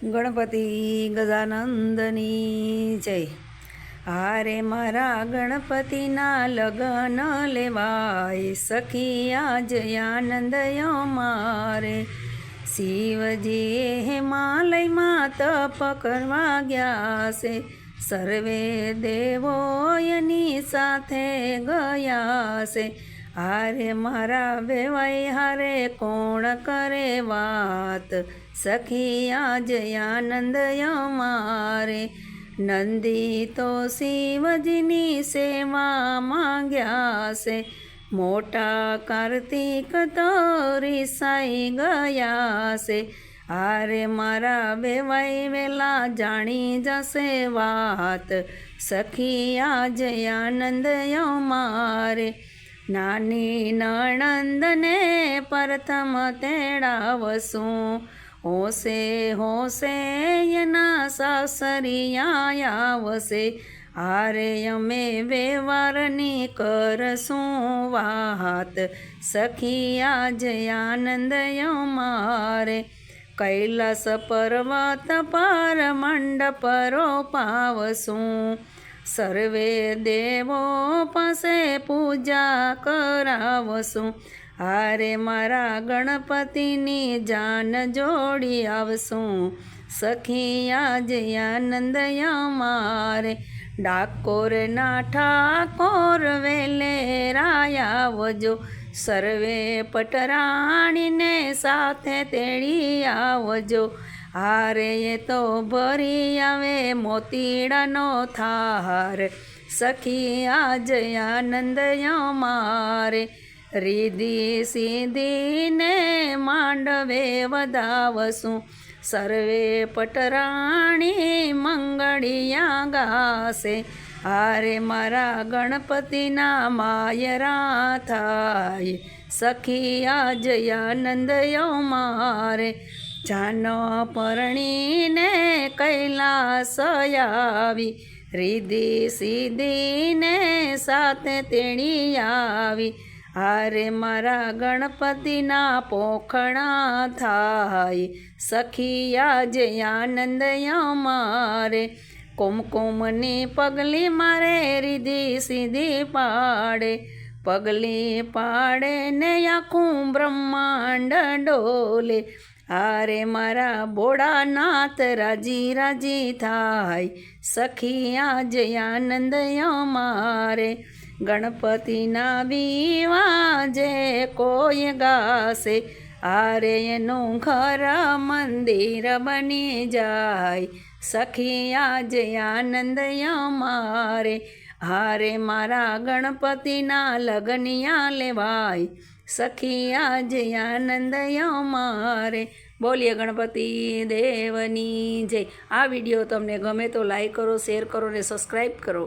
ગણપતિ ગજાનંદની જય। હારે મારા ગણપતિના લગન લેવાય, સખી આજ આનંદયો મારે। શિવજી હિમાલયમાં તપ કરવા ગયા છે, સર્વે દેવો એની સાથે ગયા છે। હારે મારા વેવાઈ હારે કોણ કરે વાત, સખી આજ આનંદયો મારે। નંદી તો શિવજીની સેવા માંગ્યા છે, મોટા કાર્તિક તો રીસાઈ ગયા છે। હારે મારા વેવાઈ વેલા જાણી જશે વાત, સખી આજ આનંદયો મારે। નાની નણંદને પ્રથમ તેડાવશું, હોશે હોશે એના સાસરિયા આવશે। હારે અમે વ્યવહારની કરશું વાત, સખી આજ આનંદયો મારે। કૈલાસ પર્વત પર મંડપ રોપાવશું, સર્વે દેવો પાસે પૂજા કરાવશું। હારે મારા ગણપતિની જાન જોડી આવશું, સખી આજ આનંદયો મારે। ડાકોરના ઠાકોર વેલેરાય આવજો, સર્વે પટરાણીને સાથે તેડી આવજો। હારે એ તો ભરી આવે મોતીડાનો થાર, સખી આજ આનંદયો મારે। રીધી સીધીને માંડવે વધાવશું, સર્વે પટરાણી મંગળિયા ગાશે। હારે મારા ગણપતિના માયરા થાય, સખી આજ આનંદયો મારે। જાનો પરણીને કૈલાસ આવી, રીધી સીધીને સાથે તેડી આવી। હારે મારા ગણપતિના પોખણા થાય, સખી આજ આનંદયો મારે। કુમકુમની પગલી મારે રીધી સીધી પાડે, પગલી પાડે ને આખું બ્રહ્માંડ ડોલે। હારે મારા ભોળાનાથ રાજી રાજી થાય, સખી આજ આનંદયો મારે। ગણપતિના વિવાજે કોઈ ગાશે, હારે એનું ઘર મંદિર બની જાય, સખી આજ આનંદયો મારે। હારે મારા ગણપતિના લગનિયા લેવાય, સખી આજ આનંદયો મારે। બોલીએ ગણપતિ દેવની જય। આ વિડીયો તમને ગમે તો લાઈક કરો, શેર કરો ને સબસ્ક્રાઈબ કરો।